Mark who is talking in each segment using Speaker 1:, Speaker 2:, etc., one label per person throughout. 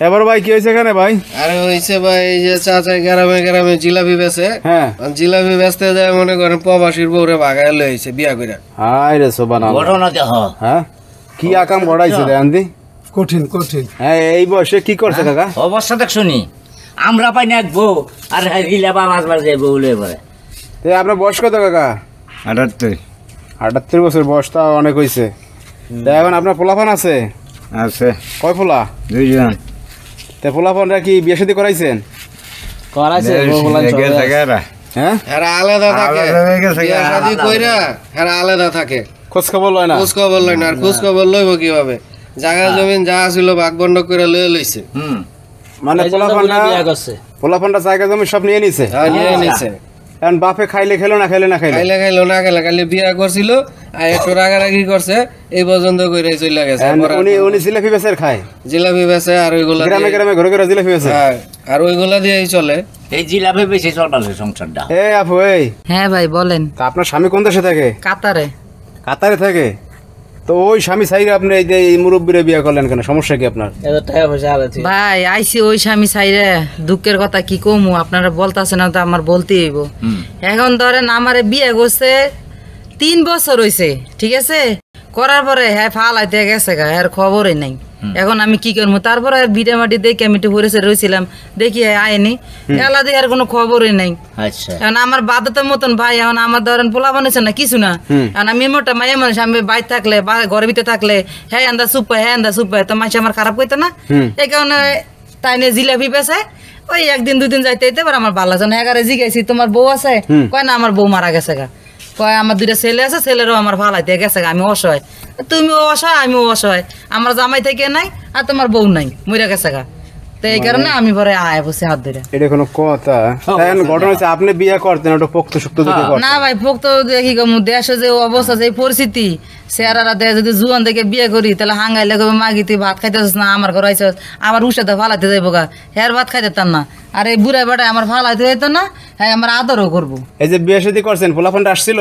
Speaker 1: এবার ভাই কি হয়েছে এখানে ভাই?
Speaker 2: আরে হয়েছে ভাই, এই যে চাচা গ্রামে গ্রামে জিলাপি বেচে,
Speaker 1: হ্যাঁ
Speaker 2: জিলাপি বেচতে যায় মনে করেন প্রবাসীর বউরে ভাগায় লইছে বিয়া করে।
Speaker 1: হাই রে সুবহানাল্লাহ,
Speaker 3: ঘটনা দেখ।
Speaker 1: হ্যাঁ কি আকাম গড়াইছে দেন দি?
Speaker 4: কঠিন কঠিন।
Speaker 1: হ্যাঁ এই বয়সে কি করছে কাকা?
Speaker 3: অবস্থা দেখ শুনি, আমরা পাই না এক বউ আর জিলাপা মাছ মাছ যায় বউ লয়ে পড়ে।
Speaker 1: তে আপনার বয়স কত কাকা?
Speaker 5: 78
Speaker 1: 78 বছর, বয়সটা অনেক হয়েছে। তা এখন আপনার পোলাপান আছে?
Speaker 5: আছে,
Speaker 1: কয় পোলা?
Speaker 5: 2 জন।
Speaker 1: তে পোলাপানরা কি বিয়ে শাদী করাইছেন?
Speaker 4: করাইছে
Speaker 1: হ্যাঁ
Speaker 2: এরা আলাদা থাকে,
Speaker 5: আলাদা হয়ে গেছে,
Speaker 2: বিয়া শাদী কইরা এরা আলাদা থাকে,
Speaker 1: খোঁজ খবর লয় না?
Speaker 2: খোঁজ খবর লয় না। আর খোঁজ খবর লইব কিভাবে? জায়গা জমিন যা ছিল ভাগ বন্ড করে লয়ে লইছে।
Speaker 1: মানে পোলাপানটা জায়গা জমি সব নিয়ে নিছে?
Speaker 2: হ্যাঁ, নিয়ে নিছে।
Speaker 1: এখন বাপে খাইলে খেলো না খাইলে না খাইলে?
Speaker 2: খাইলে খাইলো না খাইলে, খালি বিয়া করছিল আর একটু রাগারাগি করছে, এই পর্যন্ত কইরে চলে গেছে।
Speaker 1: উনি জিলাপি বেচের খায়,
Speaker 2: জিলাপি বেচে আর ওইগুলা
Speaker 1: গ্রামে গ্রামে ঘরে ঘরে জিলাপি বেচে।
Speaker 2: হ্যাঁ, আর ওইগুলা দিয়েই চলে।
Speaker 3: এই জিলাপি বেশি চলবে সংসারটা।
Speaker 1: এ আপু এই,
Speaker 6: হ্যাঁ ভাই বলেন।
Speaker 1: তা আপনার স্বামী কোন দেশে থাকে?
Speaker 6: কাতারে।
Speaker 1: কাতারে থাকে? তো ওই স্বামী চাইরে আপনি এই যে এই মুরব্বীরে বিয়ে করলেন কেন? সমস্যা কি আপনার?
Speaker 6: ভাই আইসি ওই স্বামী চাইরে, দুঃখের কথা কি কমু, আপনারা বলতেছে না তো আমার বলতে হইব। এখন ধরেন আমারে বিয়ে করছে 3 বছর হইছে, ঠিক আছে, করার পরে হ্যাঁ ফালাইতে গেছে গা, এর খবরই নাই। এখন আমি কি করবো? তারপরে ভিডিও মাটি দেখে আমি একটু ঘুরেছে রয়েছিলাম, দেখি আয়নি এলা দিয়ে আর কোনো খবরই নাই।
Speaker 3: আচ্ছা,
Speaker 6: এখন আমার বাধ্যতার মতন ভাই, এখন আমার ধরেন পোলা বানিয়েছে না কিছু না। এখন আমি মোটা মাইয়া মানুষ, আমি বাইরে থাকলে বা ঘরের ভিতরে থাকলে হ্যাঁ আন্দা সুপায়, হ্যাঁ আন্দা সুপায়, তো মাসে আমার খারাপ কইতো না। এই কারণে তাই নিয়ে জিলাপি বেছে ওই 1 দিন 2 দিন যাইতে যেতে এবার আমার ভালো লাগছে না। এগারে জিজ্ঞাসি তোমার বউ আছে? কয় না আমার বউ মারা গেছে গা। কয় আমার 2টা ছেলে আছে, ছেলেরও আমার ভালাইতে গেছে গা, আমি অসহায়। তুমিও অসহায় আমিও অসহায়, আমার জামাই থেকে নাই আর তোমার বউ নাই, মরে গেছে গা। তো এই কারণে আমি পরে আয় বসে হাত ধরে।
Speaker 1: এটা কোনো কথা? ঘটনা হচ্ছে আপনি বিয়ে করতেন ওটা পোক্ত সুক্ত দিকে করতেন
Speaker 6: না ভাই পোক্ত দেখি গো, দেশে যে অবস্থা, যে পরিস্থিতি, চেহারা দেয় যদি জুয়ান দেখে বিয়ে করি তাহলে হাঙ্গাইলে কবে মাগি তুই ভাত খাইতেছিস না, আমার ঘর আইসস, আমার উষাতে ফালাইতে যাইব গা, হ্যাঁ ভাত খাইতেতাম না। আর এই বুড়া বেটা আমার ফালাইতে যাইতো না, হ্যাঁ আমার আদরও করবো।
Speaker 1: এই যে বিয়ে শাদী করছেন, পোলাপানটা আসছিল?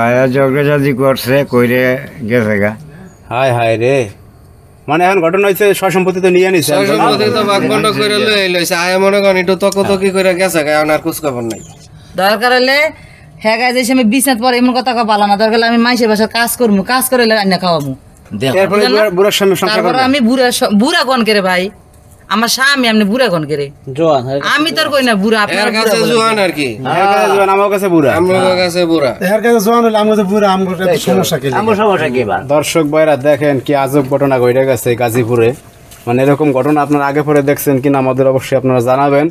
Speaker 5: আয়া ঝগড়াঝাটি করছে, কইরে গেছে গা।
Speaker 1: হায় হায় রে, মানে এখন ঘটনা হয়েছে সম্পত্তি তো নিয়ে নিছে,
Speaker 2: সম্পত্তি তো ভাগ বন্ড করে লয়ে লইছে। আয় মনে করেন একটু তকি করে গেছে গা, আর খোঁজ খবর নাই।
Speaker 6: দরকার হলে হ্যাঁ গায়ে যে আমি বিছনাত পরে এমন কথা পালা না, দরকার হলে আমি মাইসের বাসায় কাজ করবো, কাজ করে রান্না খাওয়াবো।
Speaker 1: এরপরে বুড়ার স্বামী সংসার
Speaker 6: তারপর
Speaker 1: করবে?
Speaker 6: আমি বুড়া কোন করে ভাই, আমার স্বামী আমি বুড়া কোন করে, আমি তোর কই না বুড়া, আপনার
Speaker 2: কাছে জোয়ান আর কি,
Speaker 1: আমার কাছে বুড়া,
Speaker 2: আমার কাছে বুড়া।
Speaker 4: এর কাছে জোয়ান হলে আমাদের বুড়া, আমাদের সমস্যা কি?
Speaker 3: আমার সমস্যা কি বা?
Speaker 1: দর্শক ভাইরা দেখেন কি আজব ঘটনা ঘটে গেছে গাজীপুরে। মানে এরকম ঘটনা আপনারা আগে পরে দেখছেন কিনা আমাদের অবশ্যই আপনারা জানাবেন।